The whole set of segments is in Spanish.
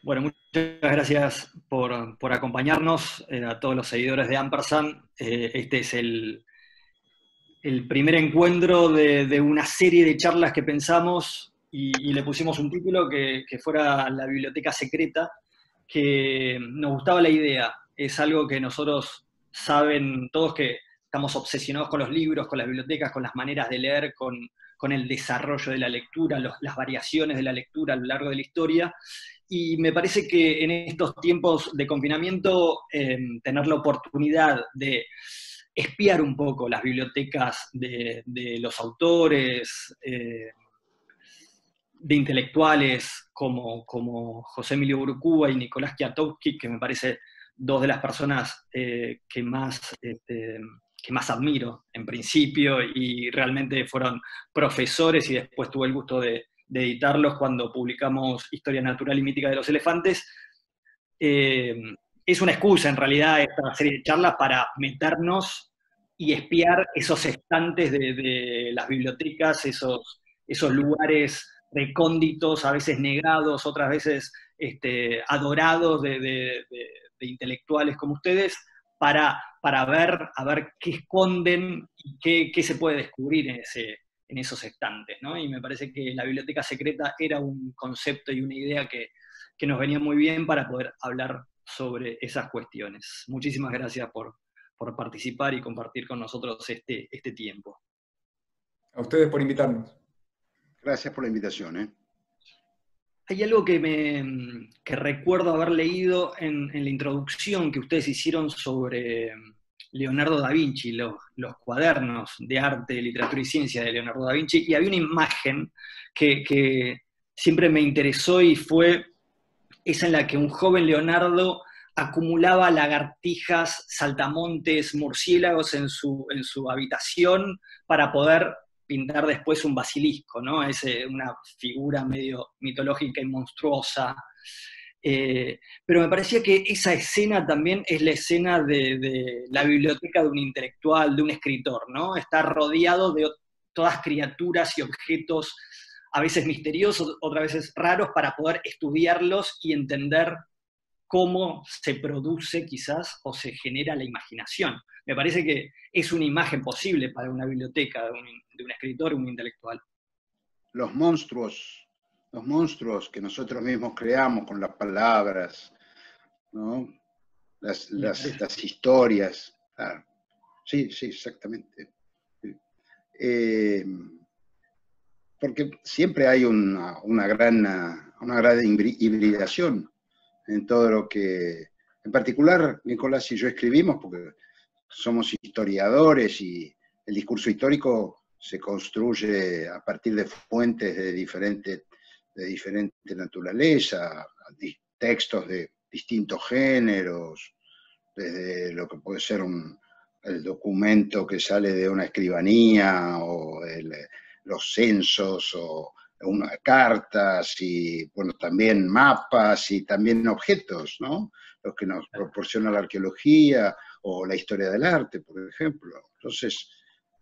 Bueno, muchas gracias por acompañarnos, a todos los seguidores de Ampersand. Este es el primer encuentro de una serie de charlas que pensamos y le pusimos un título que fuera La Biblioteca Secreta, que nos gustaba la idea. Es algo que nosotros saben todos, que estamos obsesionados con los libros, con las bibliotecas, con las maneras de leer, con el desarrollo de la lectura, las variaciones de la lectura a lo largo de la historia. Y me parece que en estos tiempos de confinamiento, tener la oportunidad de espiar un poco las bibliotecas de los autores, de intelectuales como José Emilio Burucúa y Nicolás Kwiatkowski, que me parece dos de las personas que más admiro en principio, y realmente fueron profesores, y después tuve el gusto de editarlos cuando publicamos Historia Natural y Mítica de los Elefantes. Es una excusa en realidad esta serie de charlas para meternos y espiar esos estantes de las bibliotecas, esos lugares recónditos, a veces negados, otras veces adorados de intelectuales como ustedes, para ver, a ver qué esconden y qué se puede descubrir en esos estantes, ¿no? Y me parece que la biblioteca secreta era un concepto y una idea que nos venía muy bien para poder hablar sobre esas cuestiones. Muchísimas gracias por participar y compartir con nosotros este tiempo. A ustedes por invitarnos. Gracias por la invitación. Hay algo que recuerdo haber leído en la introducción que ustedes hicieron sobre Leonardo da Vinci, los cuadernos de arte, literatura y ciencia de Leonardo da Vinci, y había una imagen que siempre me interesó, y fue esa en la que un joven Leonardo acumulaba lagartijas, saltamontes, murciélagos en su habitación para poder pintar después un basilisco, ¿no? Es una figura medio mitológica y monstruosa. Pero me parecía que esa escena también es la escena de la biblioteca de un intelectual, de un escritor, ¿no? Está rodeado de todas criaturas y objetos, a veces misteriosos, otras veces raros, para poder estudiarlos y entender cómo se produce quizás o se genera la imaginación. Me parece que es una imagen posible para una biblioteca de un escritor o un intelectual. Los monstruos que nosotros mismos creamos con las palabras, ¿no? Las historias. Claro. Sí, exactamente. Porque siempre hay una gran hibridación en todo lo que, en particular, Nicolás y yo escribimos, porque somos historiadores y el discurso histórico se construye a partir de fuentes de diferente naturaleza, textos de distintos géneros, desde lo que puede ser el documento que sale de una escribanía, o los censos, o cartas, y bueno, también mapas, y también objetos, ¿no? Los que nos proporciona la arqueología o la historia del arte, por ejemplo. Entonces,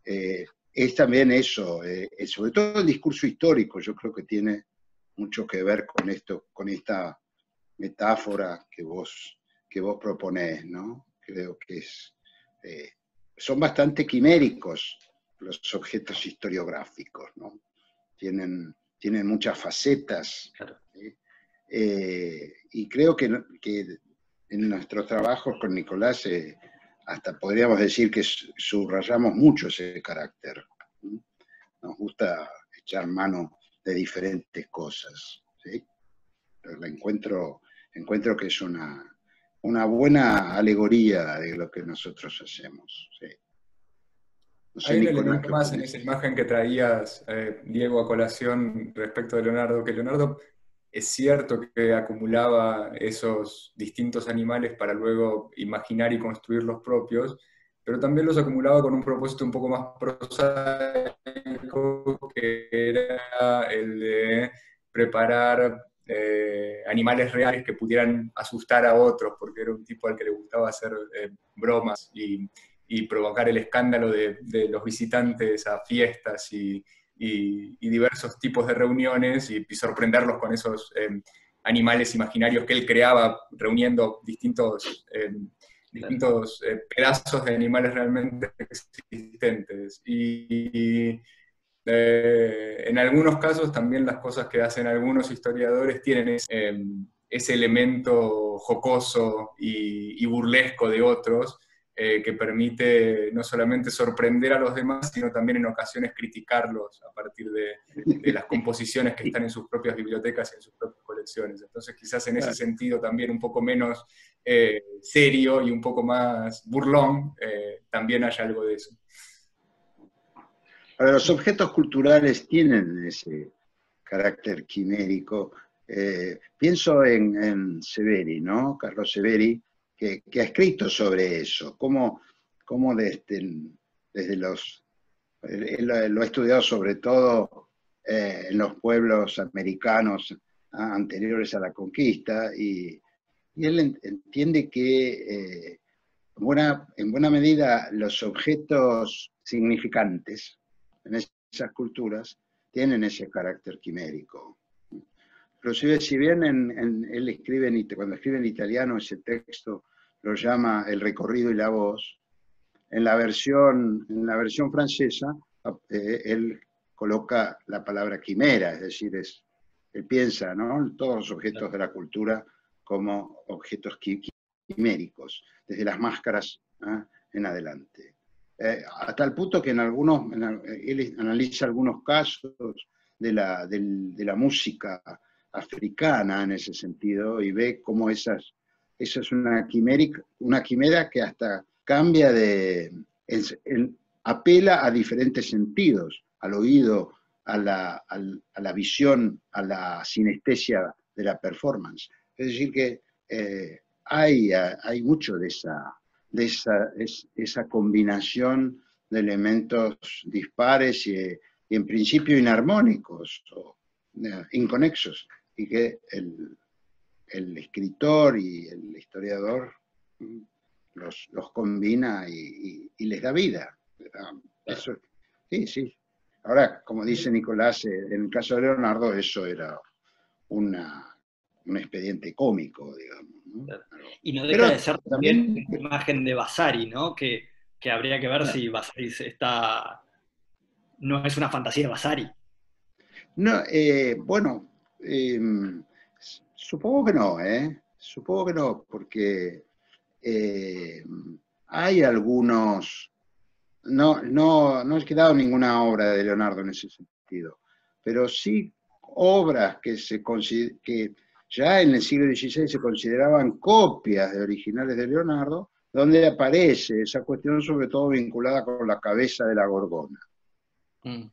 es también eso, sobre todo el discurso histórico, yo creo que tiene mucho que ver con esto, con esta metáfora que vos proponés, ¿no? Creo que son bastante quiméricos los objetos historiográficos, ¿no? Tienen muchas facetas. Claro. Y creo que en nuestros trabajos con Nicolás, hasta podríamos decir que subrayamos mucho ese carácter. Nos gusta echar mano de diferentes cosas, ¿sí? Pero encuentro que es una buena alegoría de lo que nosotros hacemos, ¿sí? No sé, hay un elemento más en esa imagen que traías, Diego, a colación respecto de Leonardo, que Leonardo es cierto que acumulaba esos distintos animales para luego imaginar y construir los propios, pero también los acumulaba con un propósito un poco más prosaico, que era el de preparar animales reales que pudieran asustar a otros, porque era un tipo al que le gustaba hacer bromas y provocar el escándalo de los visitantes a fiestas y diversos tipos de reuniones, y sorprenderlos con esos animales imaginarios que él creaba reuniendo distintos pedazos de animales realmente existentes. Y en algunos casos también las cosas que hacen algunos historiadores tienen ese elemento jocoso y burlesco de otros, que permite no solamente sorprender a los demás, sino también en ocasiones criticarlos a partir de las composiciones que están en sus propias bibliotecas y en sus propias colecciones. Entonces quizás en ese sentido también un poco menos serio y un poco más burlón, también hay algo de eso. Ahora, los objetos culturales tienen ese carácter quimérico. Pienso en Severi, ¿no? Carlo Severi, que ha escrito sobre eso, cómo desde los... Él lo ha estudiado sobre todo en los pueblos americanos anteriores a la conquista, y él entiende que en buena medida los objetos significantes en esas culturas tienen ese carácter quimérico. Inclusive, si bien él escribe, cuando escribe en italiano ese texto lo llama El recorrido y la voz, en la versión francesa él coloca la palabra quimera, es decir, él piensa, ¿no?, todos los objetos de la cultura como objetos quiméricos, desde las máscaras en adelante. Hasta el punto que él analiza algunos casos de la música africana en ese sentido, y ve cómo esa es una quimera que hasta cambia apela a diferentes sentidos, al oído, a la visión, a la sinestesia de la performance. Es decir que hay mucho de esa combinación de elementos dispares y en principio inarmónicos o inconexos, y que el escritor y el historiador los combina y les da vida. Eso, sí. Ahora, como dice Nicolás, en el caso de Leonardo eso era un expediente cómico, digamos, ¿no? Y no deja de ser también una imagen de Vasari, ¿no? Que habría que ver si Vasari no es una fantasía de Vasari. No, bueno, supongo que no, supongo que no, porque hay algunos, no he quedado ninguna obra de Leonardo en ese sentido, pero sí obras que ya en el siglo XVI se consideraban copias de originales de Leonardo, donde aparece esa cuestión sobre todo vinculada con la cabeza de la Gorgona.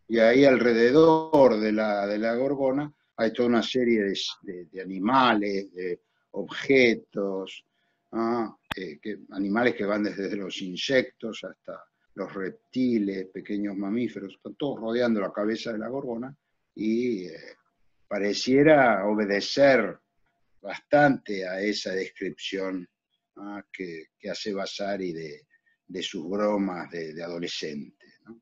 Y ahí alrededor de la Gorgona hay toda una serie de animales, de objetos, animales que van desde los insectos hasta los reptiles, pequeños mamíferos, están todos rodeando la cabeza de la Gorgona, y pareciera obedecer bastante a esa descripción que hace Vasari de sus bromas de adolescente, ¿no?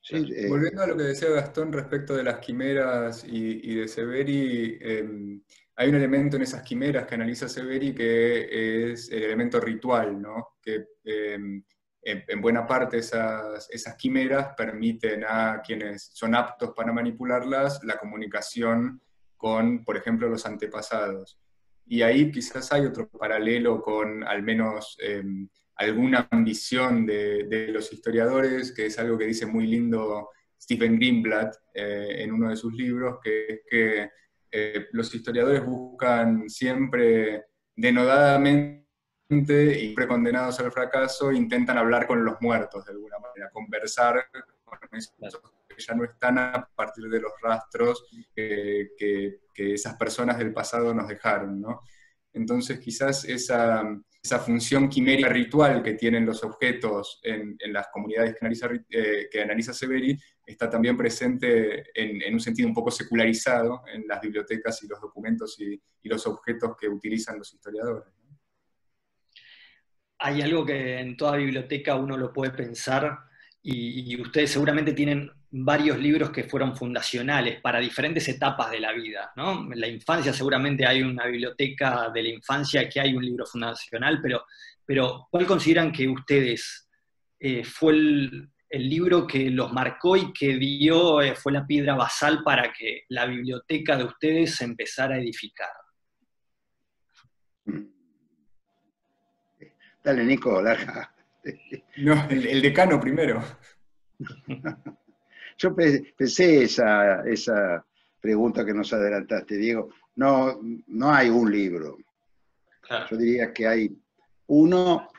Sí, volviendo a lo que decía Gastón respecto de las quimeras y de Severi, hay un elemento en esas quimeras que analiza Severi que es el elemento ritual, ¿no? Que en buena parte esas quimeras permiten a quienes son aptos para manipularlas la comunicación con, por ejemplo, los antepasados. Y ahí quizás hay otro paralelo con al menos alguna ambición de los historiadores, que es algo que dice muy lindo Stephen Greenblatt en uno de sus libros, que es que los historiadores buscan siempre denodadamente y precondenados al fracaso, intentan hablar con los muertos de alguna manera, conversar con esos que ya no están a partir de los rastros que esas personas del pasado nos dejaron, ¿no? Entonces quizás esa función quimérica ritual que tienen los objetos en las comunidades que analiza Severi está también presente en un sentido un poco secularizado en las bibliotecas y los documentos y los objetos que utilizan los historiadores. Hay algo que en toda biblioteca uno lo puede pensar, y ustedes seguramente tienen varios libros que fueron fundacionales para diferentes etapas de la vida, ¿no? En la infancia seguramente hay una biblioteca de la infancia que hay un libro fundacional, pero ¿cuál consideran que ustedes fue el libro que los marcó y que dio, fue la piedra basal para que la biblioteca de ustedes se empezara a edificar? Dale, Nico, larga. No, el decano primero. Yo pensé esa pregunta que nos adelantaste, Diego. No, no hay un libro. Claro. Yo diría que hay uno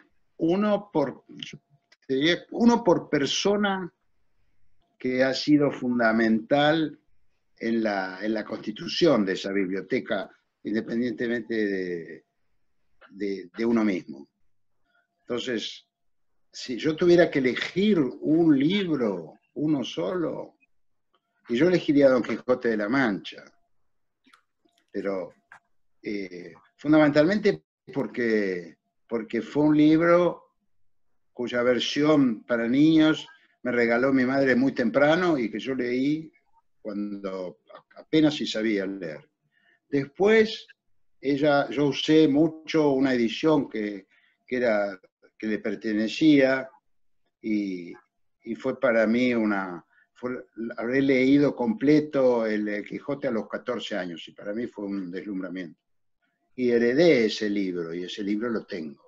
por persona que ha sido fundamental en la constitución de esa biblioteca, independientemente de uno mismo. Entonces, si yo tuviera que elegir un libro, uno solo, y yo elegiría Don Quijote de la Mancha, pero fundamentalmente porque fue un libro cuya versión para niños me regaló mi madre muy temprano y que yo leí cuando apenas si sabía leer. Después, yo usé mucho una edición que le pertenecía y fue para mí habré leído completo el Quijote a los 14 años y para mí fue un deslumbramiento. Y heredé ese libro y ese libro lo tengo.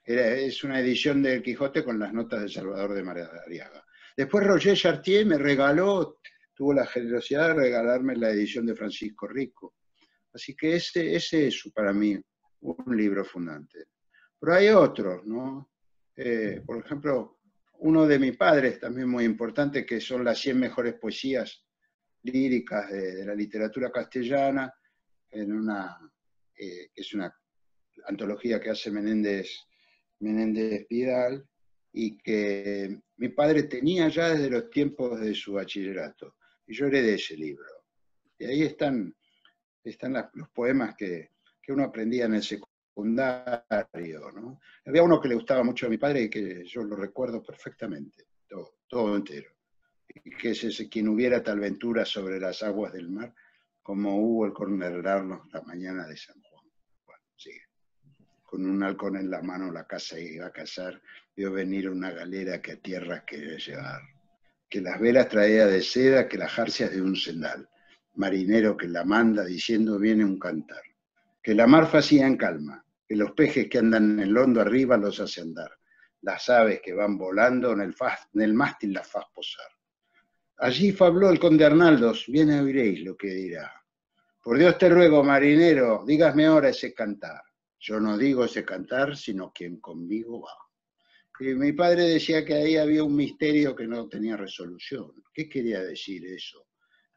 Es una edición del Quijote con las notas de Salvador de Madariaga. Después Roger Chartier me regaló, tuvo la generosidad de regalarme la edición de Francisco Rico. Así que ese es para mí un libro fundante. Pero hay otros, ¿no? Por ejemplo, uno de mis padres, también muy importante, que son las 100 mejores poesías líricas de la literatura castellana, que es una antología que hace Menéndez Pidal, y que mi padre tenía ya desde los tiempos de su bachillerato. Y yo heredé ese libro. Y ahí están los poemas que uno aprendía en el secundario, ¿no? Había uno que le gustaba mucho a mi padre y que yo lo recuerdo perfectamente, todo entero. Y que es ese: quien hubiera tal ventura sobre las aguas del mar, como hubo el cornerarnos la mañana de San Juan. Bueno, sigue. Con un halcón en la mano la casa iba a cazar, vio venir una galera que a tierra quería llevar, que las velas traía de seda, que las jarcias de un sendal, marinero que la manda diciendo viene un cantar, que la mar facía en calma, que los pejes que andan en el hondo arriba los hace andar, las aves que van volando en el mástil las faz posar. Allí fabló el conde Arnaldos, bien oiréis lo que dirá. Por Dios te ruego, marinero, dígasme ahora ese cantar. Yo no digo ese cantar, sino quien conmigo va. Y mi padre decía que ahí había un misterio que no tenía resolución. ¿Qué quería decir eso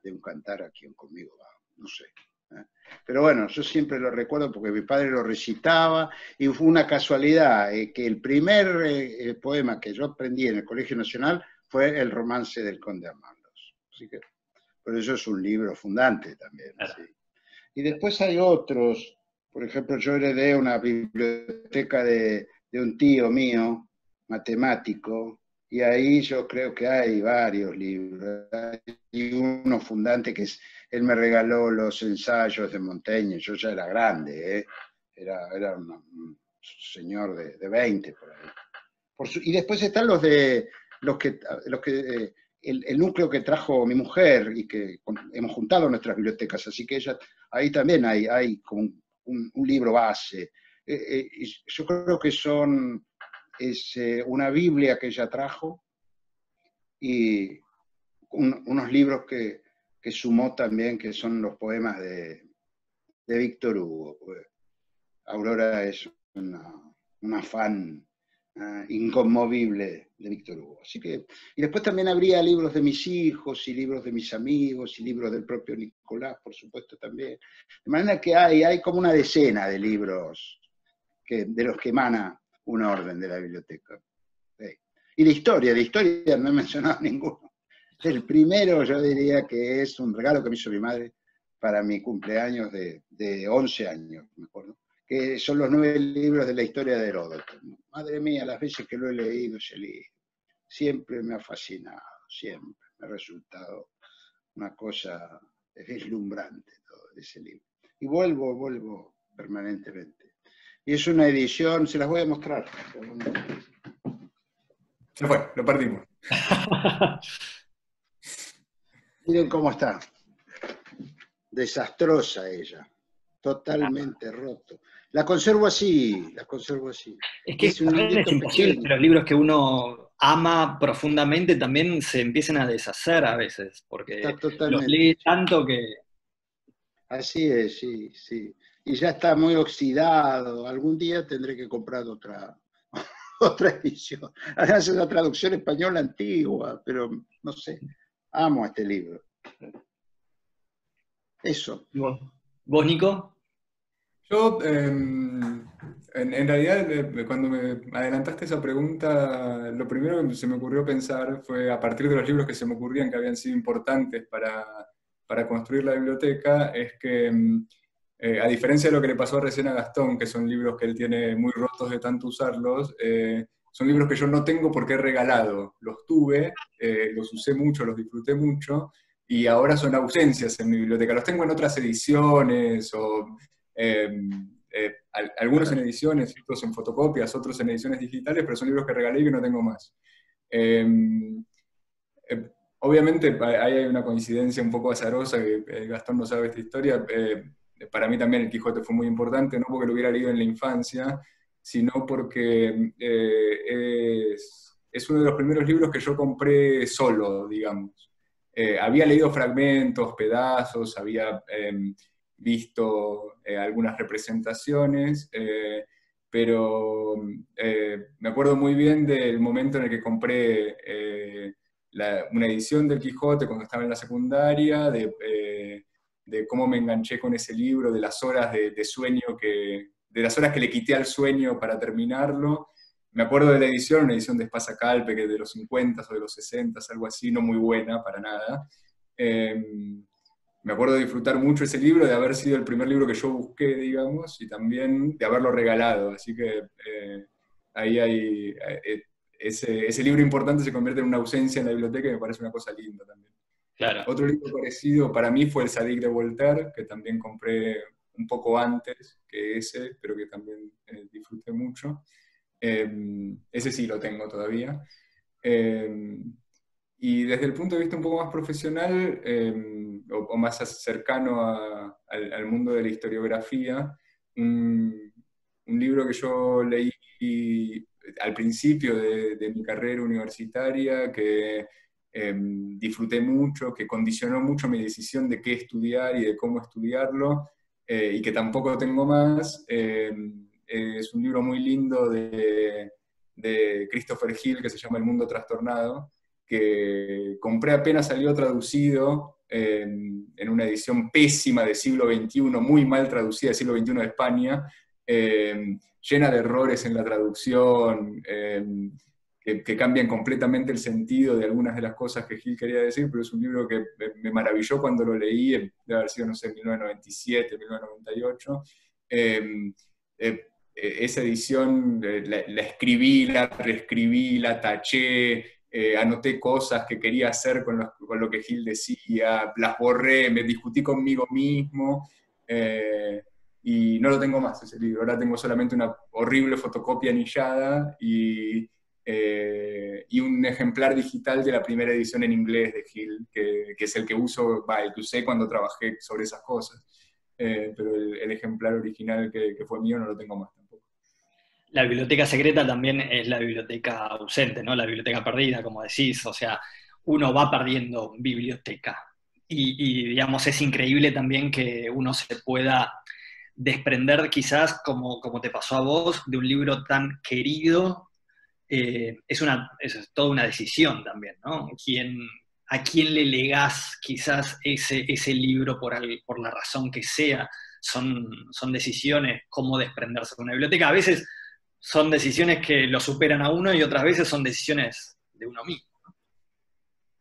de un cantar a quien conmigo va? No sé. Pero bueno, yo siempre lo recuerdo porque mi padre lo recitaba y fue una casualidad que el primer poema que yo aprendí en el Colegio Nacional fue el romance del Conde Arnaldos. Así que por eso es un libro fundante también. ¿Sí? Y después hay otros. Por ejemplo, yo heredé una biblioteca de un tío mío, matemático, y ahí yo creo que hay varios libros. Hay uno fundante que él me regaló los ensayos de Montaigne, yo ya era grande, era un señor de 20 por ahí. Y después están el núcleo que trajo mi mujer y que hemos juntado nuestras bibliotecas, así que ahí también hay como un libro base. Yo creo que es una Biblia que ella trajo y unos libros que sumó también, que son los poemas de Víctor Hugo. Pues Aurora es una fan inconmovible de Víctor Hugo. Así que, y después también habría libros de mis hijos y libros de mis amigos y libros del propio Nicolás, por supuesto, también. De manera que hay como una decena de libros de los que emana un orden de la biblioteca. Sí. Y de historia no he mencionado ninguno. El primero yo diría que es un regalo que me hizo mi madre para mi cumpleaños de 11 años, me acuerdo, que son los 9 libros de la historia de Heródoto. Madre mía, las veces que lo he leído ese libro, siempre me ha fascinado, siempre. Me ha resultado una cosa deslumbrante todo ese libro. Y vuelvo permanentemente. Y es una edición, se las voy a mostrar. Se fue, lo perdimos. Miren cómo está. Desastrosa ella. Totalmente roto. La conservo así. Es que Es un a veces es librito imposible que pequeño. los libros que uno ama profundamente también se empiecen a deshacer a veces, porque Está los totalmente. lee tanto que... Así es, sí. Y ya está muy oxidado. Algún día tendré que comprar otra edición. Además es una traducción española antigua, pero no sé. Amo este libro. Eso. ¿Vos, Nico? Yo, en realidad, cuando me adelantaste esa pregunta, lo primero que se me ocurrió pensar fue, a partir de los libros que se me ocurrían que habían sido importantes para construir la biblioteca, es que, a diferencia de lo que le pasó recién a Gastón, que son libros que él tiene muy rotos de tanto usarlos, son libros que yo no tengo porque he regalado. Los tuve, los usé mucho, los disfruté mucho, y ahora son ausencias en mi biblioteca. Los tengo en otras ediciones o... algunos en ediciones, otros en fotocopias, otros en ediciones digitales, pero son libros que regalé y que no tengo más. Eh, Obviamente ahí hay una coincidencia un poco azarosa, que Gastón no sabe esta historia. Para mí también el Quijote fue muy importante, no porque lo hubiera leído en la infancia, sino porque es uno de los primeros libros que yo compré solo, digamos. Había leído fragmentos, pedazos, había visto algunas representaciones, pero me acuerdo muy bien del momento en el que compré una edición del Quijote cuando estaba en la secundaria, de cómo me enganché con ese libro, de las horas de sueño de las horas que le quité al sueño para terminarlo. Me acuerdo de la edición, una edición de Espasa-Calpe, que es de los 50 o de los 60, algo así, no muy buena para nada. Me acuerdo de disfrutar mucho ese libro, de haber sido el primer libro que yo busqué, digamos, y también de haberlo regalado. Así que ahí hay... ese libro importante se convierte en una ausencia en la biblioteca y me parece una cosa linda también. Claro. Otro libro parecido para mí fue El Sadic de Voltaire, que también compré un poco antes que ese, pero que también disfruté mucho. Ese sí lo tengo todavía. Y desde el punto de vista un poco más profesional, o más cercano al mundo de la historiografía, un libro que yo leí al principio de mi carrera universitaria, que disfruté mucho, que condicionó mucho mi decisión de qué estudiar y de cómo estudiarlo, y que tampoco tengo más. Es un libro muy lindo de Christopher Hill que se llama El mundo trastornado, que compré apenas salió traducido en una edición pésima del siglo XXI, muy mal traducida del siglo XXI de España, llena de errores en la traducción, que cambian completamente el sentido de algunas de las cosas que Gil quería decir, pero es un libro que me maravilló cuando lo leí, debe haber sido, no sé, 1997, 1998. Esa edición la escribí, la reescribí, la taché, anoté cosas que quería hacer con lo que Gil decía, las borré, me discutí conmigo mismo, y no lo tengo más ese libro. Ahora tengo solamente una horrible fotocopia anillada y un ejemplar digital de la primera edición en inglés de Gil, que es el que el que usé cuando trabajé sobre esas cosas. Pero el ejemplar original que fue mío no lo tengo más tampoco. La biblioteca secreta también es la biblioteca ausente, ¿no? La biblioteca perdida, como decís, o sea, uno va perdiendo biblioteca. Digamos, es increíble también que uno se pueda desprender quizás, como te pasó a vos, de un libro tan querido. Es toda una decisión también, ¿no? ¿A quién le legás quizás ese libro por la razón que sea? Son decisiones, cómo desprenderse de una biblioteca. A veces son decisiones que lo superan a uno y otras veces son decisiones de uno mismo.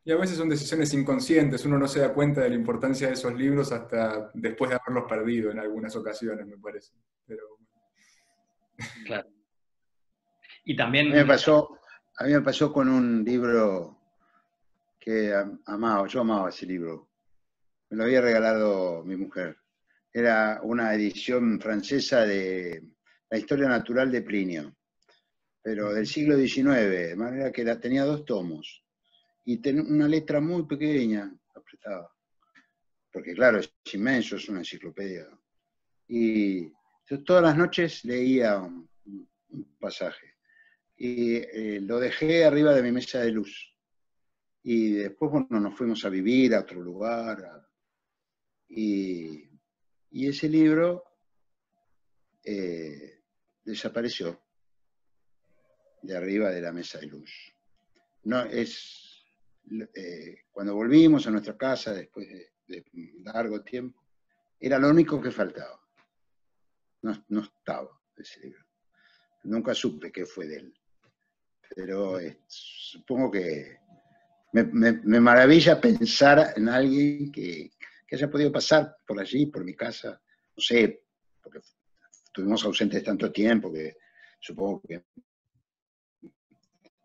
Y a veces son decisiones inconscientes, uno no se da cuenta de la importancia de esos libros hasta después de haberlos perdido en algunas ocasiones, me parece. Pero... Claro. Y también... A mí me pasó con un libro que amaba, yo amaba ese libro. Me lo había regalado mi mujer. Era una edición francesa de La historia natural de Plinio, pero del siglo XIX, de manera que tenía 2 tomos. Y tenía una letra muy pequeña, apretada. Porque claro, es inmenso, es una enciclopedia. Y yo todas las noches leía un pasaje. Y lo dejé arriba de mi mesa de luz. Y después, bueno, nos fuimos a vivir a otro lugar. Y ese libro desapareció de arriba de la mesa de luz. No, cuando volvimos a nuestra casa después de largo tiempo, era lo único que faltaba. No estaba ese libro. Nunca supe qué fue de él. Pero supongo que me maravilla pensar en alguien que haya podido pasar por allí, por mi casa. No sé, porque estuvimos ausentes tanto tiempo que supongo que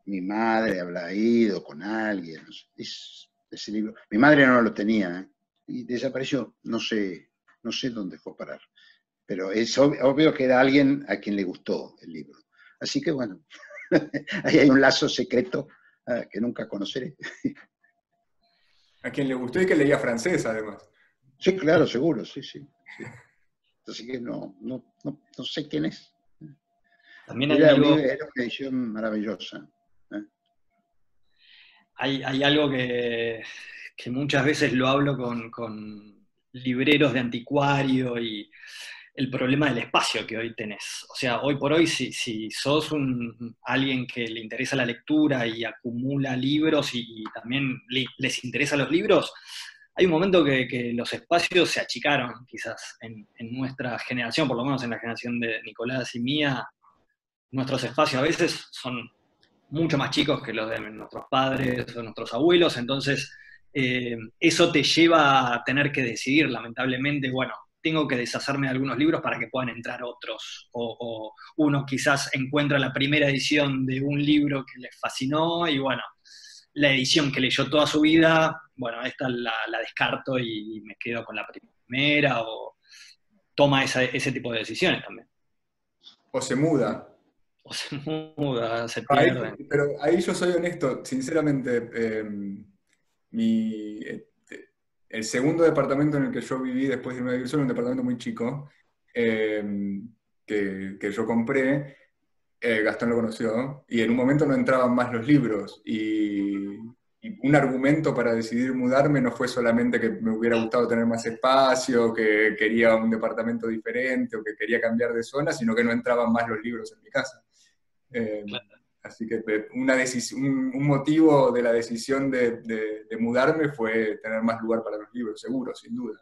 mi madre habrá ido con alguien. No sé. Ese libro. Mi madre no lo tenía, ¿eh? Y desapareció. No sé dónde fue a parar. Pero es obvio que era alguien a quien le gustó el libro. Así que bueno, ahí hay un lazo secreto que nunca conoceré. A quien le gustó y que leía francés, además. Sí, claro, seguro, sí. Así que no sé quién es. También hay algo, Era una edición maravillosa. hay algo que muchas veces lo hablo con libreros de anticuario y el problema del espacio que hoy tenés. O sea, hoy por hoy, si sos alguien que le interesa la lectura y acumula libros y también les interesan los libros, hay un momento que los espacios se achicaron, quizás, en nuestra generación, por lo menos en la generación de Nicolás y mía. Nuestros espacios a veces son mucho más chicos que los de nuestros padres o nuestros abuelos, entonces eso te lleva a tener que decidir, lamentablemente, bueno, tengo que deshacerme de algunos libros para que puedan entrar otros, o uno quizás encuentra la primera edición de un libro que les fascinó y bueno, la edición que leyó toda su vida, bueno, esta la descarto y me quedo con la primera, o toma ese tipo de decisiones también. O se muda. O se muda, se Ahí, pierde. pero ahí yo soy honesto, sinceramente, el segundo departamento en el que yo viví después de irme a vivir solo, un departamento muy chico, que yo compré, Gastón lo conoció, y en un momento no entraban más los libros, y un argumento para decidir mudarme no fue solamente que me hubiera gustado tener más espacio, que quería un departamento diferente, o que quería cambiar de zona, sino que no entraban más los libros en mi casa. Claro. Así que un motivo de la decisión de mudarme fue tener más lugar para los libros, seguro, sin duda.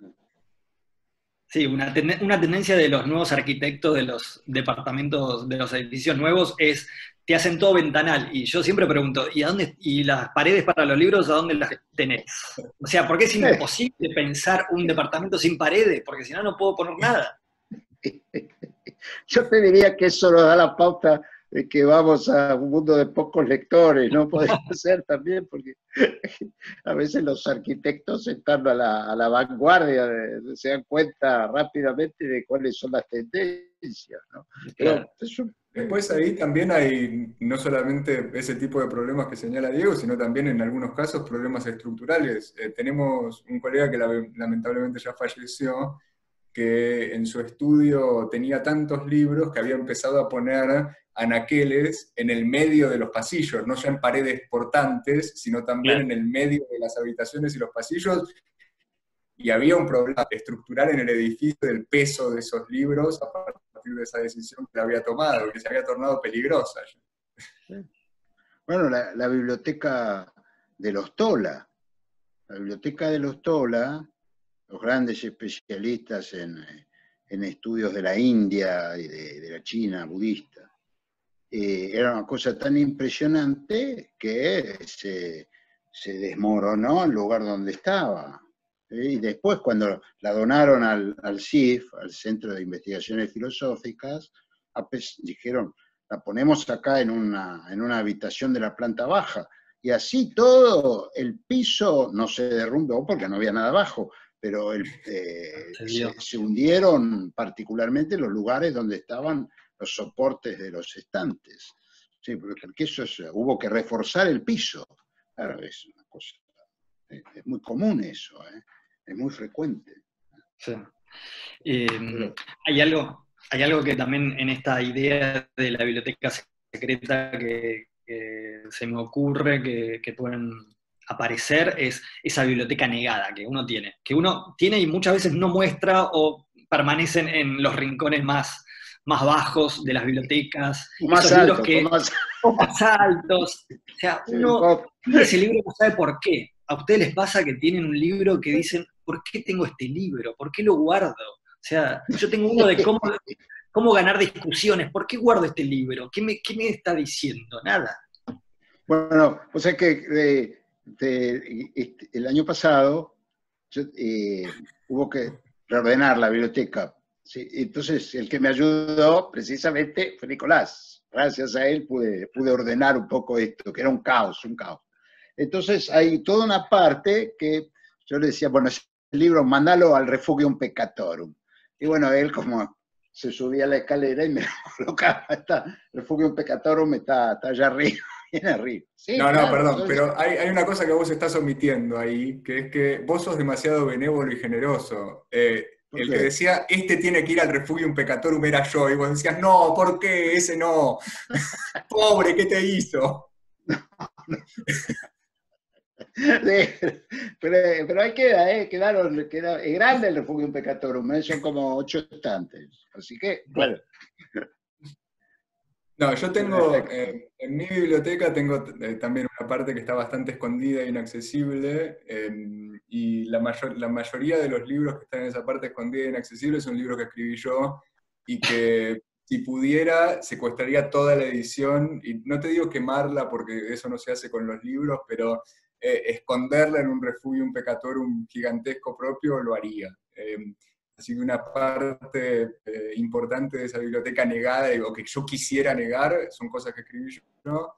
Sí, una tendencia de los nuevos arquitectos de los departamentos, de los edificios nuevos, es te hacen todo ventanal. Y yo siempre pregunto, ¿y las paredes para los libros a dónde las tenés? O sea, ¿por qué es imposible pensar un departamento sin paredes? Porque si no, no puedo poner nada. Yo te diría que eso nos da la pauta de que vamos a un mundo de pocos lectores, ¿no? Podría ser también, porque a veces los arquitectos están a la vanguardia, se dan cuenta rápidamente de cuáles son las tendencias, ¿no? Claro. Después ahí también hay no solamente ese tipo de problemas que señala Diego, sino también en algunos casos problemas estructurales. Tenemos un colega que lamentablemente ya falleció, que en su estudio tenía tantos libros que había empezado a poner anaqueles en el medio de los pasillos, no ya en paredes portantes, sino también en el medio de las habitaciones y los pasillos, y había un problema estructural en el edificio del peso de esos libros a partir de esa decisión que había tomado, que se había tornado peligrosa. Bueno, la biblioteca de los Tola, los grandes especialistas en estudios de la India y de la China budista, era una cosa tan impresionante que se desmoronó el lugar donde estaba. Y después, cuando la donaron al CIF, al Centro de Investigaciones Filosóficas, dijeron, la ponemos acá en una habitación de la planta baja. Y así todo, el piso no se derrumbó porque no había nada abajo, pero se hundieron particularmente los lugares donde estaban los soportes de los estantes. Sí, porque eso hubo que reforzar el piso. Claro, es una cosa, es muy común eso, es muy frecuente. Sí. Hay algo que también en esta idea de la biblioteca secreta que se me ocurre que pueden aparecer, es esa biblioteca negada que uno tiene y muchas veces no muestra o permanecen en los rincones más bajos de las bibliotecas, más esos libros más altos. O sea, uno tiene ese libro y no sabe por qué. ¿A ustedes les pasa que tienen un libro que dicen, ¿por qué tengo este libro? ¿Por qué lo guardo? O sea, yo tengo uno de cómo ganar discusiones. ¿Por qué guardo este libro? ¿Qué me está diciendo? Nada. Bueno, o sea que el año pasado hubo que reordenar la biblioteca. ¿Sí? Entonces, el que me ayudó precisamente fue Nicolás. Gracias a él pude ordenar un poco esto, que era un caos. Entonces, hay toda una parte que yo le decía, bueno, ese libro, mandalo al Refugium Peccatorum. Y bueno, él como se subía a la escalera y me colocaba, Refugium Peccatorum está allá arriba, bien arriba. Sí, no, claro, perdón, pero hay una cosa que vos estás omitiendo ahí, que es que vos sos demasiado benévolo y generoso. El que decía, este tiene que ir al Refugium Peccatorum era yo, y vos decías, no, ¿por qué? Ese no. Pobre, ¿qué te hizo? Sí, pero ahí queda, es grande el Refugium Peccatorum, son como 8 estantes, así que, bueno. No, yo tengo, en mi biblioteca tengo también una parte que está bastante escondida e inaccesible, y la mayoría de los libros que están en esa parte escondida e inaccesible son libros que escribí yo, y que si pudiera secuestraría toda la edición, y no te digo quemarla porque eso no se hace con los libros, pero esconderla en un Refugium Peccatorum gigantesco propio lo haría. Así que una parte importante de esa biblioteca negada, o que yo quisiera negar, son cosas que escribí yo.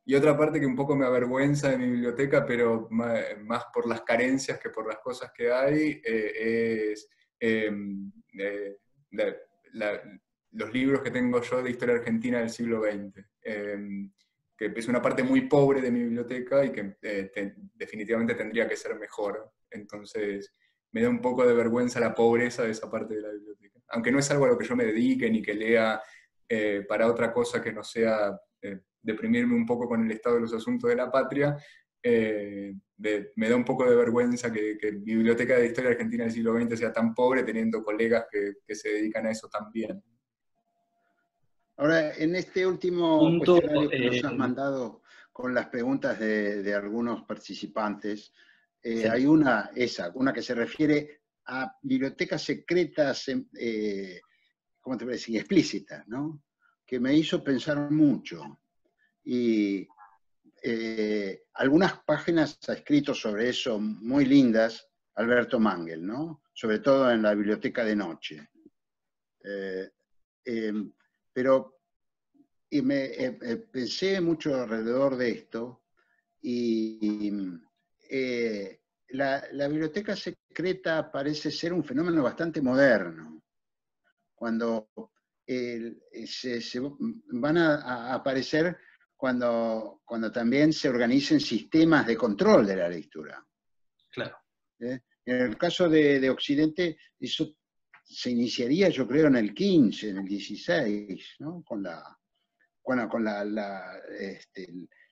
Y otra parte que un poco me avergüenza de mi biblioteca, pero más por las carencias que por las cosas que hay, es los libros que tengo yo de historia argentina del siglo XX. Que es una parte muy pobre de mi biblioteca y que definitivamente tendría que ser mejor. Entonces, me da un poco de vergüenza la pobreza de esa parte de la biblioteca. Aunque no es algo a lo que yo me dedique ni que lea para otra cosa que no sea deprimirme un poco con el estado de los asuntos de la patria, me da un poco de vergüenza que mi biblioteca de historia argentina del siglo XX sea tan pobre teniendo colegas que se dedican a eso también. Ahora, en este último cuestionario que nos has mandado con las preguntas de algunos participantes, sí. Hay una que se refiere a bibliotecas secretas, ¿cómo te voy a decir? Explícitas, ¿no? Que me hizo pensar mucho. Y algunas páginas ha escrito sobre eso muy lindas Alberto Mangel, ¿no? Sobre todo en la biblioteca de noche. Pero pensé mucho alrededor de esto y la biblioteca secreta parece ser un fenómeno bastante moderno. Cuando se van a aparecer cuando también se organicen sistemas de control de la lectura. Claro. En el caso de Occidente, eso se iniciaría, yo creo, en el 15, en el 16, ¿no? Con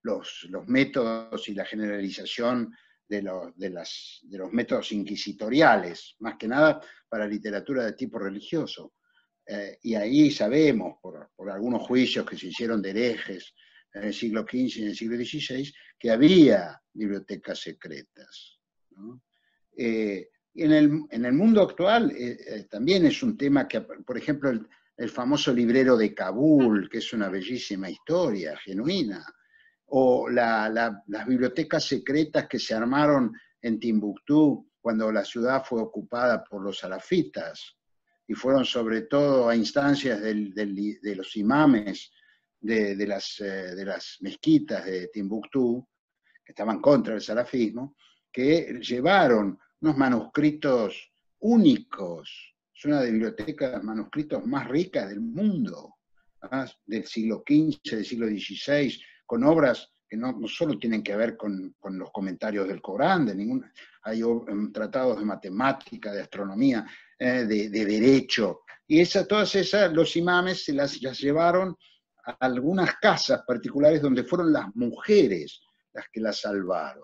los métodos y la generalización de los métodos inquisitoriales, más que nada para literatura de tipo religioso. Y ahí sabemos, por algunos juicios que se hicieron de herejes en el siglo XV y en el siglo XVI, que había bibliotecas secretas, ¿no? En el mundo actual también es un tema que, por ejemplo, el famoso librero de Kabul, que es una bellísima historia, genuina, o las bibliotecas secretas que se armaron en Timbuktu cuando la ciudad fue ocupada por los salafitas, y fueron sobre todo a instancias de los imames de las mezquitas de Timbuktu, que estaban contra el salafismo, que llevaron unos manuscritos únicos. Es una de las bibliotecas manuscritos más ricas del mundo, del siglo XV, del siglo XVI, con obras que no solo tienen que ver con los comentarios del Corán, hay tratados de matemática, de astronomía, de derecho, y todas esas los imames se las llevaron a algunas casas particulares donde fueron las mujeres las que las salvaron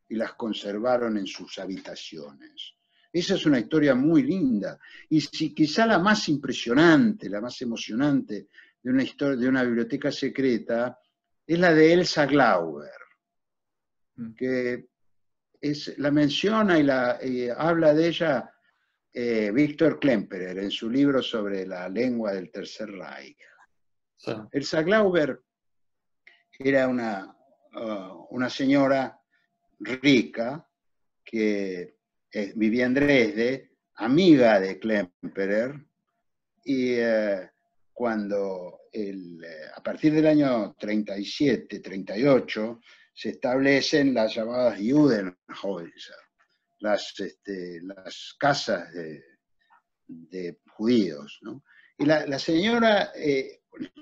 y las conservaron en sus habitaciones. Esa es una historia muy linda, y quizá la más impresionante, la más emocionante de una historia, de una biblioteca secreta, es la de Elsa Glauber, que la menciona y habla de ella Víctor Klemperer en su libro sobre la lengua del Tercer Reich. Sí. Elsa Glauber era una señora rica que vivía en Dresde, amiga de Klemperer, y cuando a partir del año 37, 38, se establecen las llamadas Judenhäuser, las casas de judíos, ¿no? Y la señora,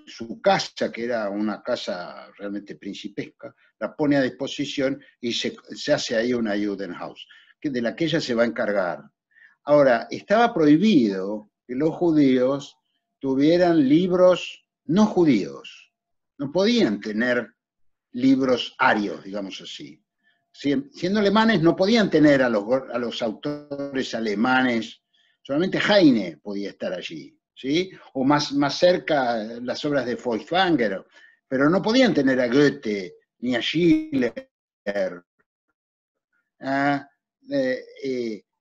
su casa, que era una casa realmente principesca, la pone a disposición y se hace ahí una Judenhaus, de la que ella se va a encargar. Ahora, estaba prohibido que los judíos tuvieran libros no judíos, no podían tener libros arios, digamos así. Siendo alemanes no podían tener a los autores alemanes, solamente Heine podía estar allí, ¿sí? O más cerca las obras de Feuchtwanger, pero no podían tener a Goethe ni a Schiller.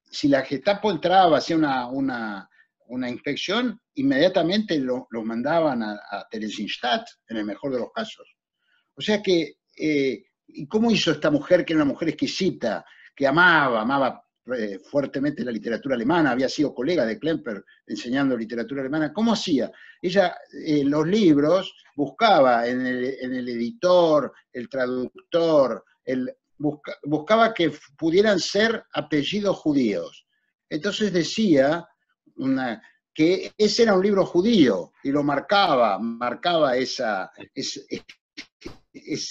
Si la Gestapo entraba, hacía una inspección, inmediatamente los mandaban a Theresienstadt, en el mejor de los casos. O sea que, ¿y cómo hizo esta mujer, que era una mujer exquisita, que amaba fuertemente la literatura alemana, había sido colega de Klemperer enseñando literatura alemana? ¿Cómo hacía? Ella, los libros, buscaba en el editor, el traductor, buscaba que pudieran ser apellidos judíos. Entonces decía que ese era un libro judío, y lo marcaba ese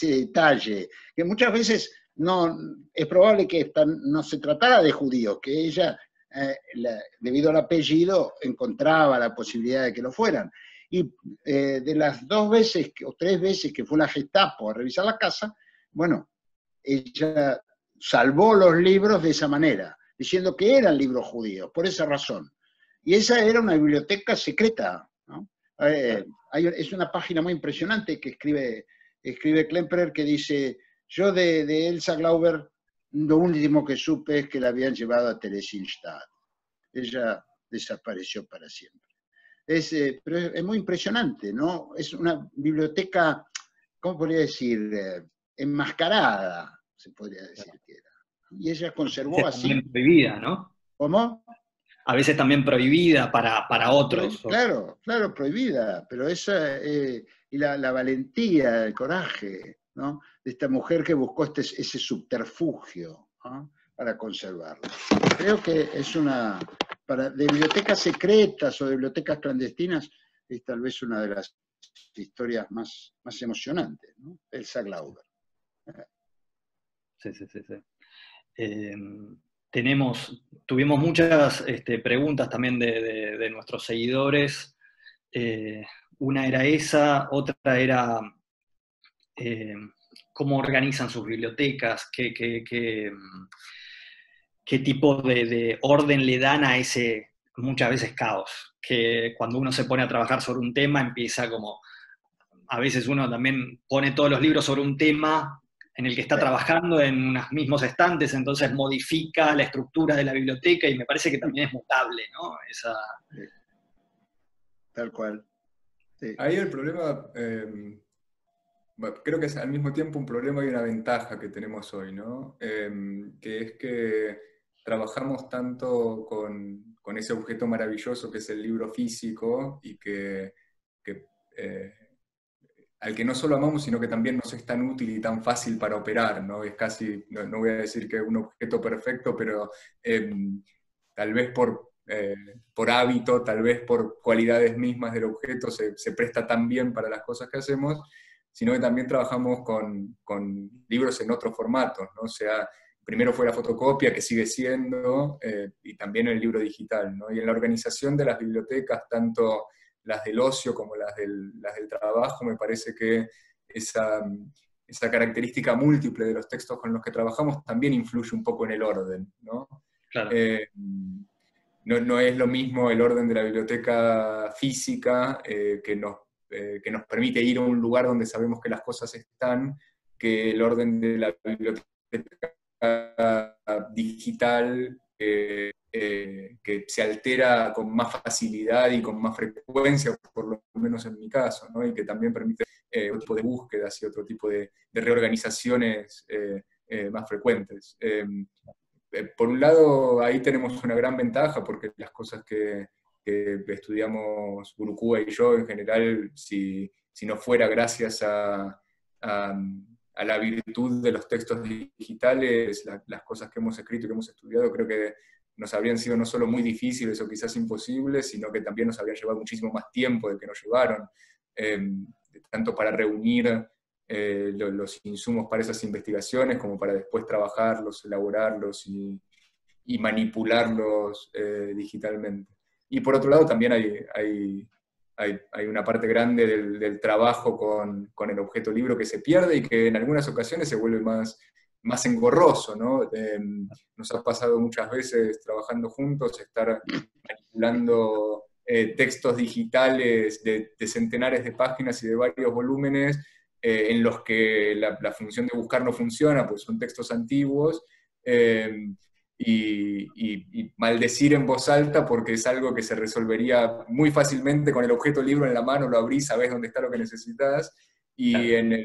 detalle, que muchas veces es probable que no se tratara de judíos, que ella, debido al apellido, encontraba la posibilidad de que lo fueran. Y de las 2 veces o 3 veces que fue la Gestapo a revisar la casa, bueno, ella salvó los libros de esa manera, diciendo que eran libros judíos, por esa razón. Y esa era una biblioteca secreta, ¿no? Es una página muy impresionante que escribe Klemperer, que dice: yo de Elsa Glauber, lo último que supe es que la habían llevado a Theresienstadt. Ella desapareció para siempre. Pero es muy impresionante, ¿no? Es una biblioteca, ¿cómo podría decir? Enmascarada, se podría decir que era. Y ella conservó así. También prohibida, ¿no? ¿Cómo? A veces también prohibida para otros. Claro, prohibida, pero esa, y la valentía, el coraje, ¿no?, de esta mujer que buscó ese subterfugio, ¿no?, para conservarlo. Creo que es de bibliotecas secretas o de bibliotecas clandestinas, es tal vez una de las historias más emocionantes, ¿no? Elsa Glauber. Sí. Tuvimos muchas preguntas también de nuestros seguidores. Una era esa, otra era cómo organizan sus bibliotecas, qué tipo de orden le dan a ese, muchas veces, caos, que cuando uno se pone a trabajar sobre un tema empieza como, a veces uno también pone todos los libros sobre un tema en el que está trabajando en unos mismos estantes, entonces modifica la estructura de la biblioteca, y me parece que también es mutable, ¿no? Tal cual. Sí. Ahí el problema, creo que es al mismo tiempo un problema y una ventaja que tenemos hoy, ¿no? Que es que trabajamos tanto con ese objeto maravilloso que es el libro físico, y que al que no solo amamos, sino que también nos es tan útil y tan fácil para operar, ¿no? Es casi, no voy a decir que es un objeto perfecto, pero tal vez por hábito, tal vez por cualidades mismas del objeto, se presta tan bien para las cosas que hacemos, sino que también trabajamos con libros en otros formatos, ¿no? O sea, primero fue la fotocopia, que sigue siendo, y también el libro digital, ¿no? Y en la organización de las bibliotecas, tanto las del ocio como las del trabajo, me parece que esa característica múltiple de los textos con los que trabajamos también influye un poco en el orden, ¿no? Claro. No es lo mismo el orden de la biblioteca física, que nos permite ir a un lugar donde sabemos que las cosas están, que el orden de la biblioteca digital, que se altera con más facilidad y con más frecuencia, por lo menos en mi caso, ¿no? Y que también permite otro tipo de búsquedas y otro tipo de reorganizaciones más frecuentes. Por un lado, ahí tenemos una gran ventaja, porque las cosas que estudiamos Burukua y yo, en general, si no fuera gracias a la virtud de los textos digitales, las cosas que hemos escrito y que hemos estudiado, creo que nos habrían sido no solo muy difíciles o quizás imposibles, sino que también nos habrían llevado muchísimo más tiempo del que nos llevaron, tanto para reunir los insumos para esas investigaciones, como para después trabajarlos, elaborarlos y manipularlos digitalmente. Y por otro lado también hay una parte grande del trabajo con el objeto libro que se pierde y que en algunas ocasiones se vuelve más engorroso, ¿no? Nos ha pasado muchas veces trabajando juntos, estar manipulando textos digitales de centenares de páginas y de varios volúmenes, en los que la función de buscar no funciona, pues son textos antiguos, y maldecir en voz alta porque es algo que se resolvería muy fácilmente con el objeto libro en la mano, lo abrís, sabés dónde está lo que necesitas, y Claro.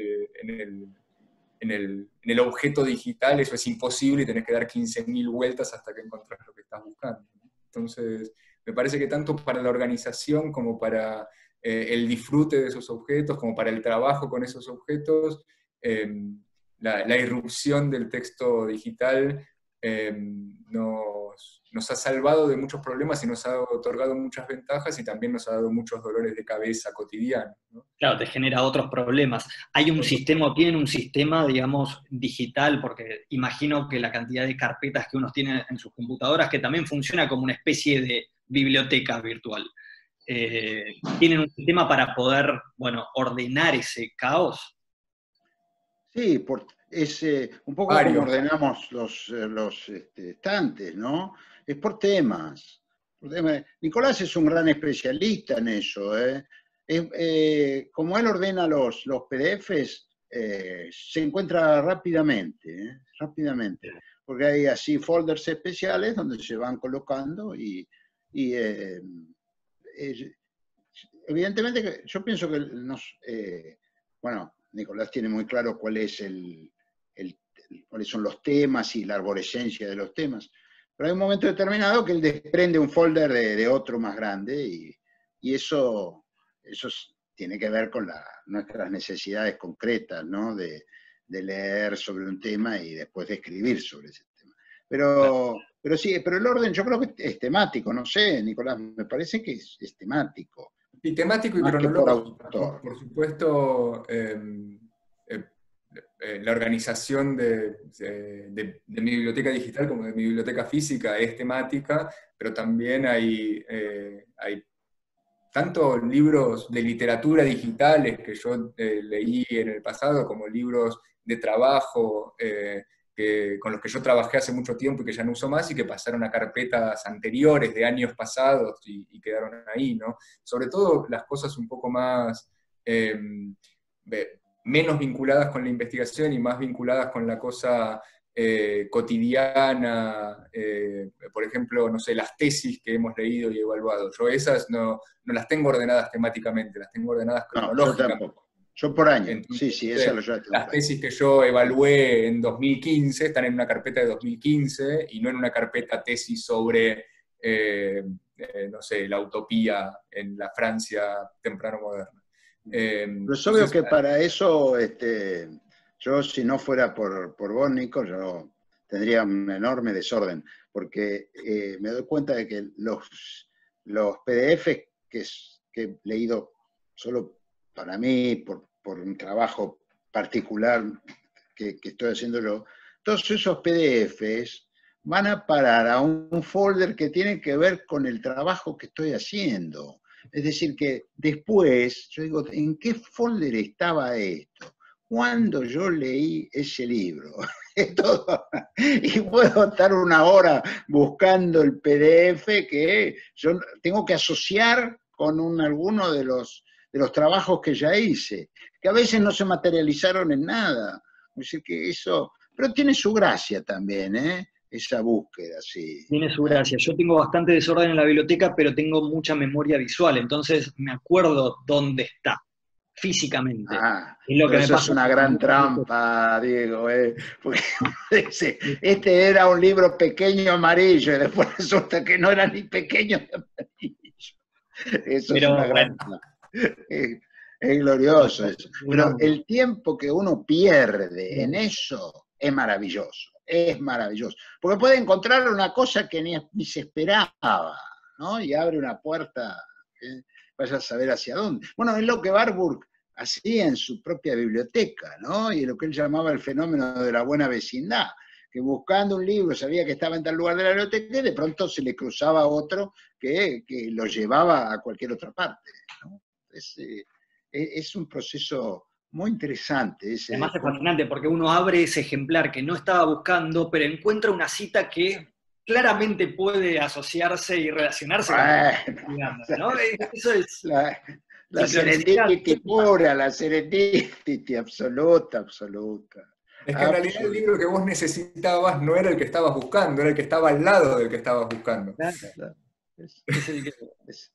en el objeto digital eso es imposible y tenés que dar 15.000 vueltas hasta que encontrás lo que estás buscando. Entonces, me parece que tanto para la organización como para el disfrute de esos objetos, como para el trabajo con esos objetos, la irrupción del texto digital nos ha salvado de muchos problemas y nos ha otorgado muchas ventajas, y también nos ha dado muchos dolores de cabeza cotidianos, ¿no? Claro, te genera otros problemas. ¿Hay un sistema, tienen un sistema, digamos, digital? Porque imagino que la cantidad de carpetas que uno tiene en sus computadoras, que también funciona como una especie de biblioteca virtual. ¿Tienen un sistema para poder, bueno, ordenar ese caos? Sí, es un poco como Varios. ordenamos los estantes, ¿no? Es por temas. Nicolás es un gran especialista en eso, ¿eh? Como él ordena los PDFs, se encuentra rápidamente, ¿eh? Rápidamente. Porque hay así folders especiales donde se van colocando evidentemente yo pienso que bueno, Nicolás tiene muy claro cuáles son los temas y la arborescencia de los temas, pero hay un momento determinado que él desprende un folder de otro más grande, y eso tiene que ver con nuestras necesidades concretas, ¿no? De leer sobre un tema y después de escribir sobre ese tema. Pero sí, pero el orden yo creo que es temático, no sé, Nicolás, me parece que es temático. Y temático y Más que por cronológico. autor. Por supuesto, la organización de mi biblioteca digital como de mi biblioteca física es temática, pero también hay tanto libros de literatura digitales que yo leí en el pasado, como libros de trabajo con los que yo trabajé hace mucho tiempo y que ya no uso más, y que pasaron a carpetas anteriores de años pasados y quedaron ahí, ¿no? Sobre todo las cosas un poco más, menos vinculadas con la investigación y más vinculadas con la cosa cotidiana, por ejemplo, no sé, las tesis que hemos leído y evaluado. Yo esas no las tengo ordenadas temáticamente, las tengo ordenadas No, yo cronológicamente. tampoco. Yo por año. Entonces, Sí, esa lo yo tengo. las tesis que yo evalué en 2015 están en una carpeta de 2015 y no en una carpeta tesis sobre, no sé, la utopía en la Francia temprano moderna. Pero es obvio que para eso, yo si no fuera por vos, Nico, yo tendría un enorme desorden, porque me doy cuenta de que los PDFs que he leído solo para mí, por un trabajo particular que estoy haciendo yo, todos esos PDFs van a parar a un folder que tiene que ver con el trabajo que estoy haciendo. Es decir, que después, yo digo, ¿en qué folder estaba esto? ¿Cuándo yo leí ese libro? Y puedo estar una hora buscando el PDF que yo tengo que asociar con alguno de los trabajos que ya hice, que a veces no se materializaron en nada. Es decir, que eso, pero tiene su gracia también, esa búsqueda, sí. Tiene su gracia. Yo tengo bastante desorden en la biblioteca, pero tengo mucha memoria visual, entonces me acuerdo dónde está, físicamente. Es lo que me pasa. Eso es una gran trampa, Diego, porque este era un libro pequeño amarillo y después resulta que no era ni pequeño ni amarillo. Eso pero, es una gran trampa. Es glorioso eso. Pero el tiempo que uno pierde en eso es maravilloso. Es maravilloso. Porque puede encontrar una cosa que ni se esperaba, ¿no? Y abre una puerta, vaya a saber hacia dónde. Bueno, es lo que Warburg hacía en su propia biblioteca, ¿no? Y lo que él llamaba el fenómeno de la buena vecindad, que buscando un libro sabía que estaba en tal lugar de la biblioteca y de pronto se le cruzaba otro que lo llevaba a cualquier otra parte, ¿no? Es un proceso muy interesante. Además es fascinante porque uno abre ese ejemplar que no estaba buscando, pero encuentra una cita que claramente puede asociarse y relacionarse con ¿no? Eso es la serendipity pura, la serendipity absoluta. Es que en realidad el libro que vos necesitabas no era el que estabas buscando, era el que estaba al lado del que estabas buscando. Claro.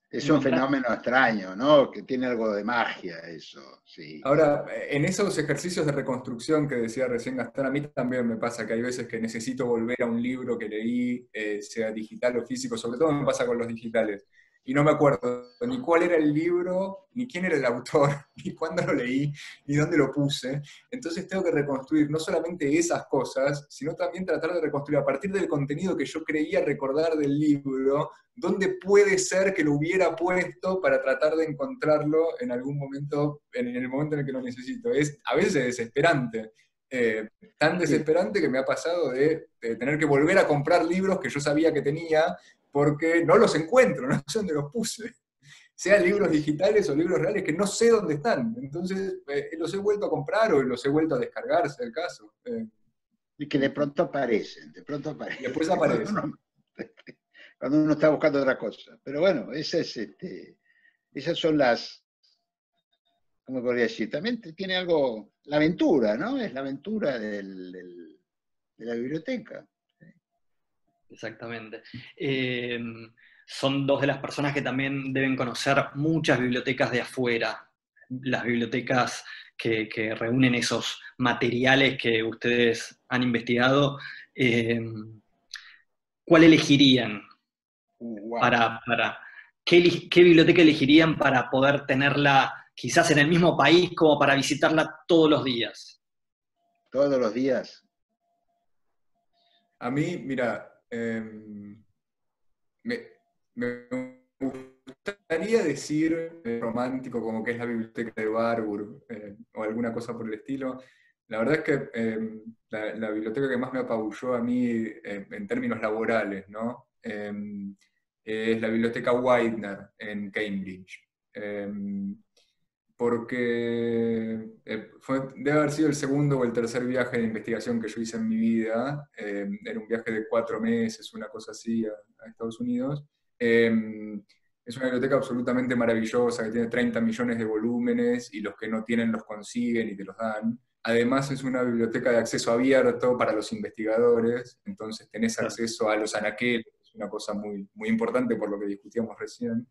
Es un fenómeno extraño, ¿no? Que tiene algo de magia eso, sí. Ahora, en esos ejercicios de reconstrucción que decía recién Gastón, a mí también me pasa que hay veces que necesito volver a un libro que leí, sea digital o físico, sobre todo me pasa con los digitales, y no me acuerdo ni cuál era el libro, ni quién era el autor, ni cuándo lo leí, ni dónde lo puse. Entonces tengo que reconstruir no solamente esas cosas, sino también tratar de reconstruir a partir del contenido que yo creía recordar del libro, dónde puede ser que lo hubiera puesto para tratar de encontrarlo en algún momento, en el momento en el que lo necesito. Es a veces desesperante. Tan desesperante que me ha pasado de tener que volver a comprar libros que yo sabía que tenía, porque no los encuentro, no sé dónde los puse. Sean libros digitales o libros reales que no sé dónde están. Entonces, los he vuelto a comprar o los he vuelto a descargar, si es el caso. Y que de pronto aparecen. Y después aparecen. Cuando uno está buscando otra cosa. Pero bueno, esas son las, ¿cómo podría decir? También tiene algo, la aventura, ¿no? Es la aventura de la biblioteca. Exactamente. Son dos de las personas que también deben conocer muchas bibliotecas de afuera, las bibliotecas que reúnen esos materiales que ustedes han investigado. ¿Cuál elegirían? Wow. ¿Qué biblioteca elegirían para poder tenerla quizás en el mismo país como para visitarla todos los días? Todos los días. A mí, mira, me gustaría decir romántico como que es la biblioteca de Warburg o alguna cosa por el estilo. La verdad es que la biblioteca que más me apabulló a mí en términos laborales, ¿no? Es la biblioteca Widener en Cambridge. Porque debe haber sido el segundo o el tercer viaje de investigación que yo hice en mi vida. Era un viaje de 4 meses, una cosa así, a Estados Unidos. Es una biblioteca absolutamente maravillosa, que tiene 30 millones de volúmenes, y los que no tienen los consiguen y te los dan. Además es una biblioteca de acceso abierto para los investigadores, entonces tenés acceso a los anaqueles, es una cosa muy, muy importante por lo que discutíamos recién.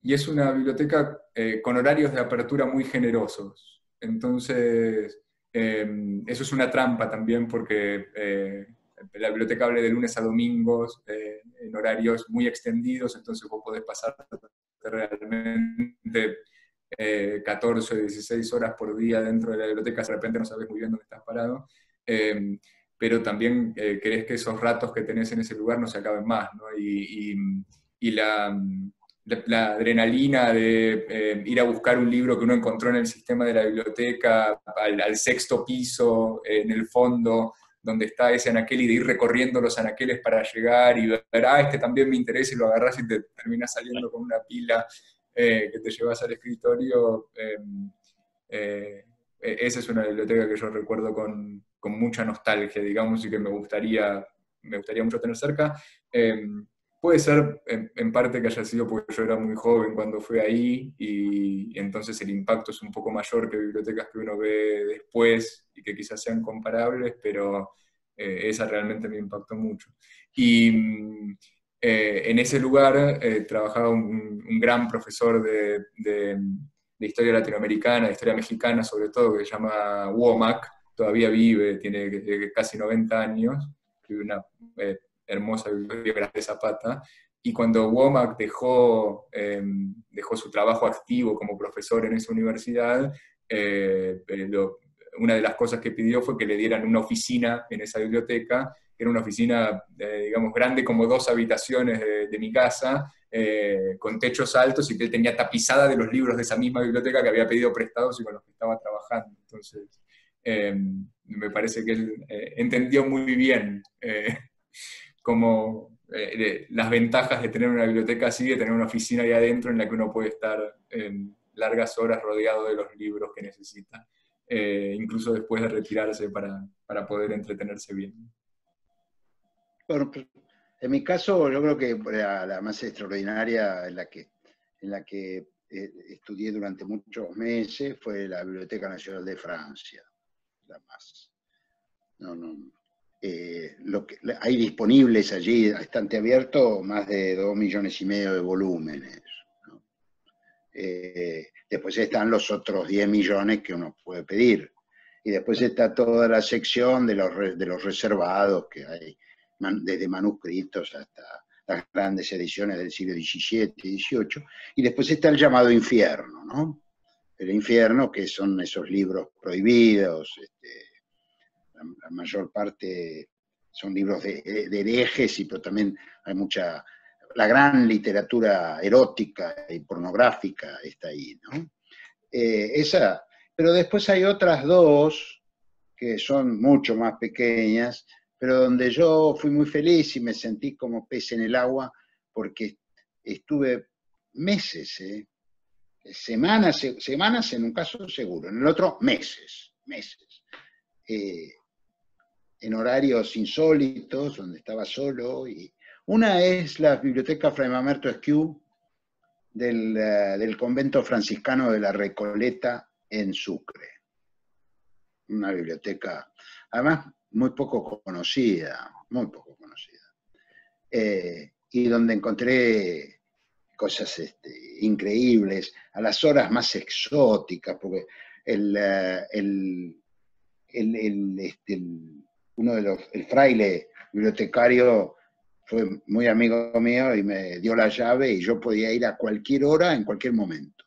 Y es una biblioteca con horarios de apertura muy generosos. Entonces, eso es una trampa también porque la biblioteca abre de lunes a domingos en horarios muy extendidos, entonces vos podés pasar realmente 14 o 16 horas por día dentro de la biblioteca, de repente no sabes muy bien dónde estás parado, pero también querés que esos ratos que tenés en ese lugar no se acaben más, ¿no? Y la adrenalina de ir a buscar un libro que uno encontró en el sistema de la biblioteca, al sexto piso, en el fondo, donde está ese anaquel, y de ir recorriendo los anaqueles para llegar y ver, este también me interesa, y lo agarrás y te terminás saliendo con una pila que te llevas al escritorio. Esa es una biblioteca que yo recuerdo con mucha nostalgia, digamos, y que me gustaría mucho tener cerca. Puede ser en parte que haya sido porque yo era muy joven cuando fui ahí, y entonces el impacto es un poco mayor que bibliotecas que uno ve después y que quizás sean comparables, pero esa realmente me impactó mucho. Y en ese lugar trabajaba un gran profesor de historia latinoamericana, de historia mexicana sobre todo, que se llama Womack, todavía vive, tiene casi 90 años, vive una hermosa biblioteca de Zapata, y cuando Womack dejó su trabajo activo como profesor en esa universidad, una de las cosas que pidió fue que le dieran una oficina en esa biblioteca, que era una oficina, digamos, grande como 2 habitaciones de mi casa, con techos altos, y que él tenía tapizada de los libros de esa misma biblioteca que había pedido prestados y con los que estaba trabajando. Entonces, me parece que él entendió muy bien como las ventajas de tener una biblioteca así, de tener una oficina ahí adentro en la que uno puede estar largas horas rodeado de los libros que necesita, incluso después de retirarse para poder entretenerse bien. Bueno, pues, en mi caso, yo creo que la más extraordinaria en la que estudié durante muchos meses fue la Biblioteca Nacional de Francia. La más. Hay disponibles allí, a estante abierto, más de 2,5 millones de volúmenes, ¿no? Después están los otros 10 millones que uno puede pedir. Y después está toda la sección de los reservados que hay, desde manuscritos hasta las grandes ediciones del siglo XVII y XVIII. Y después está el llamado infierno, ¿no? El infierno, que son esos libros prohibidos, la mayor parte son libros de herejes, pero también hay la gran literatura erótica y pornográfica está ahí, ¿no? Pero después hay otras 2 que son mucho más pequeñas, pero donde yo fui muy feliz y me sentí como pez en el agua, porque estuve meses, semanas en un caso seguro, en el otro meses. En horarios insólitos, donde estaba solo. Y una es la Biblioteca Fray Mamerto Esquiú del convento franciscano de la Recoleta en Sucre. Una biblioteca, además, muy poco conocida. Y donde encontré cosas increíbles, a las horas más exóticas, porque el fraile bibliotecario fue muy amigo mío y me dio la llave, y yo podía ir a cualquier hora, en cualquier momento.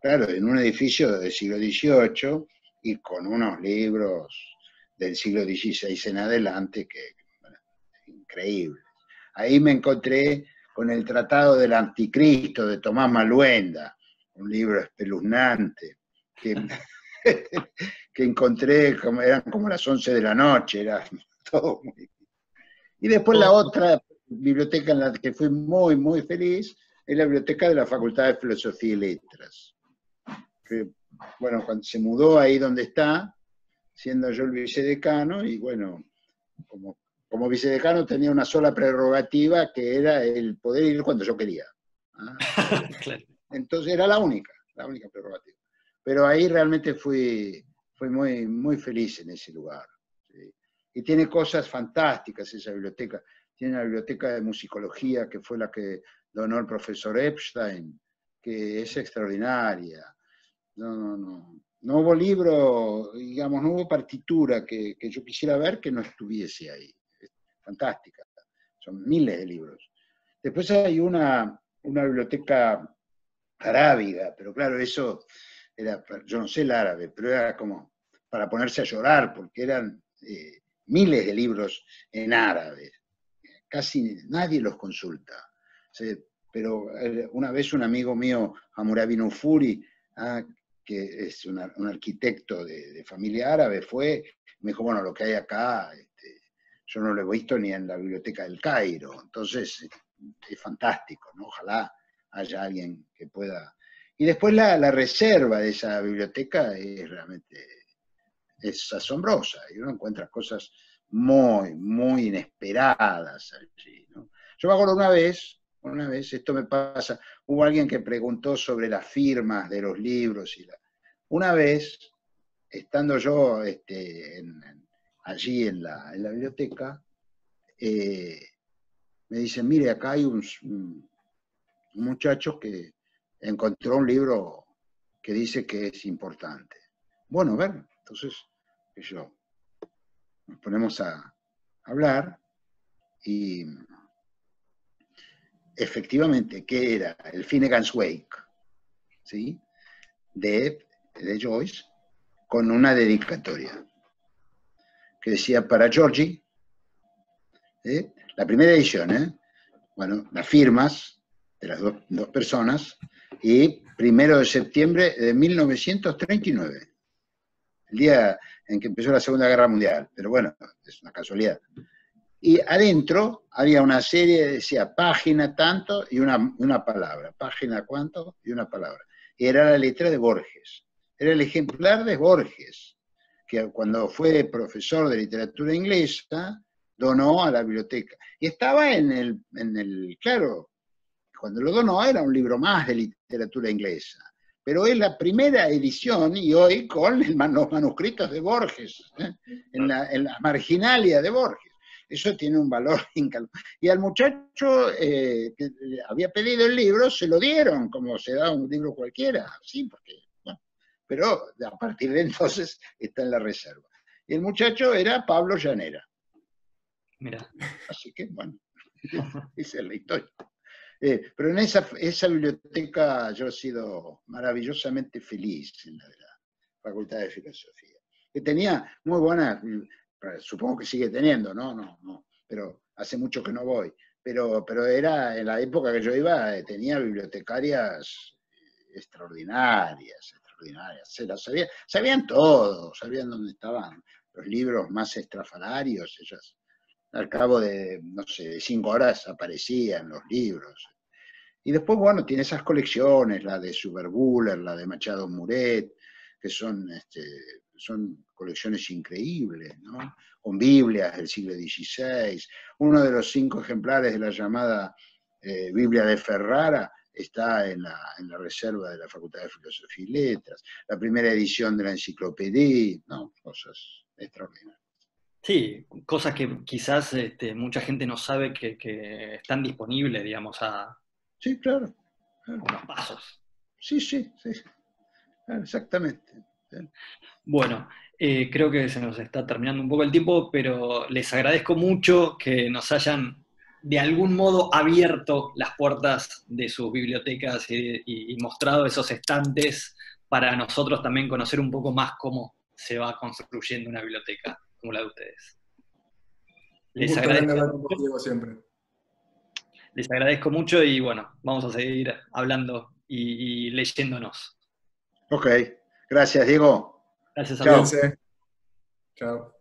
Claro, en un edificio del siglo XVIII y con unos libros del siglo XVI en adelante que, bueno, increíbles. Ahí me encontré con el Tratado del Anticristo de Tomás Maluenda, un libro espeluznante que encontré, eran como las 11 de la noche, era todo muy... Y después la otra biblioteca en la que fui muy, muy feliz es la biblioteca de la Facultad de Filosofía y Letras. Que, bueno, cuando se mudó ahí donde está, siendo yo el vicedecano, y bueno, como vicedecano tenía una sola prerrogativa, que era el poder ir cuando yo quería. Claro. Entonces era la única prerrogativa. Pero ahí realmente fui muy, muy feliz en ese lugar. ¿Sí? Y tiene cosas fantásticas esa biblioteca. Tiene una biblioteca de musicología que fue la que donó el profesor Epstein, que es extraordinaria. No hubo libro, digamos, no hubo partitura que yo quisiera ver que no estuviese ahí. Es fantástica. Son miles de libros. Después hay una biblioteca arábiga, pero claro, eso era, yo no sé el árabe, pero era como para ponerse a llorar, porque eran miles de libros en árabe, casi nadie los consulta. Pero una vez un amigo mío, Hammurabi Nufuri, que es un arquitecto de familia árabe, me dijo, bueno, lo que hay acá, yo no lo he visto ni en la biblioteca del Cairo, entonces es fantástico, ¿no? Ojalá haya alguien que pueda. Y después la reserva de esa biblioteca es realmente asombrosa, y uno encuentra cosas muy, muy inesperadas allí, ¿no? Yo me acuerdo una vez, esto me pasa, hubo alguien que preguntó sobre las firmas de los libros, una vez, estando yo allí en la biblioteca, me dicen, mire, acá hay un muchacho que encontró un libro que dice que es importante. Bueno, a ver, entonces nos ponemos a hablar y efectivamente, ¿qué era? El Finnegan's Wake, ¿sí? De Joyce, con una dedicatoria que decía para Georgie, la primera edición, bueno, las firmas de las dos personas, y 1 de septiembre de 1939, el día en que empezó la Segunda Guerra Mundial, pero bueno, es una casualidad. Y adentro había una serie, decía página tanto y una palabra, página cuánto y una palabra. Y era la letra de Borges, era el ejemplar de Borges, que cuando fue profesor de literatura inglesa, donó a la biblioteca. Y estaba claro, cuando lo donó era un libro más de literatura inglesa, pero es la primera edición y hoy con los manuscritos de Borges, en la marginalia de Borges. Eso tiene un valor incalculable. Y al muchacho que había pedido el libro se lo dieron, como se da un libro cualquiera, sí, porque, bueno, pero a partir de entonces está en la reserva. Y el muchacho era Pablo Llanera. Mira. Así que, bueno, esa es la historia. Pero en esa biblioteca yo he sido maravillosamente feliz en la de la Facultad de Filosofía. Que tenía muy buena, supongo que sigue teniendo, no, pero hace mucho que no voy. Pero era, en la época que yo iba, tenía bibliotecarias extraordinarias. Sabían todo, sabían dónde estaban los libros más estrafalarios, ellas al cabo de, no sé, 5 horas aparecían los libros. Y después, bueno, tiene esas colecciones, la de Superbuller, la de Machado Muret, que son colecciones increíbles, ¿no? Con Biblias del siglo XVI. Uno de los 5 ejemplares de la llamada Biblia de Ferrara está en la reserva de la Facultad de Filosofía y Letras. La primera edición de la enciclopedia, ¿no? Cosas extraordinarias. Sí, cosas que quizás mucha gente no sabe que están disponibles, digamos, Sí, claro. unos pasos. Sí, exactamente. Bueno, creo que se nos está terminando un poco el tiempo, pero les agradezco mucho que nos hayan de algún modo abierto las puertas de sus bibliotecas y mostrado esos estantes para nosotros también conocer un poco más cómo se va construyendo una biblioteca como la de ustedes. Les agradezco siempre. Les agradezco mucho y bueno, vamos a seguir hablando y leyéndonos. Ok, gracias Diego. Gracias a Chao. Chao.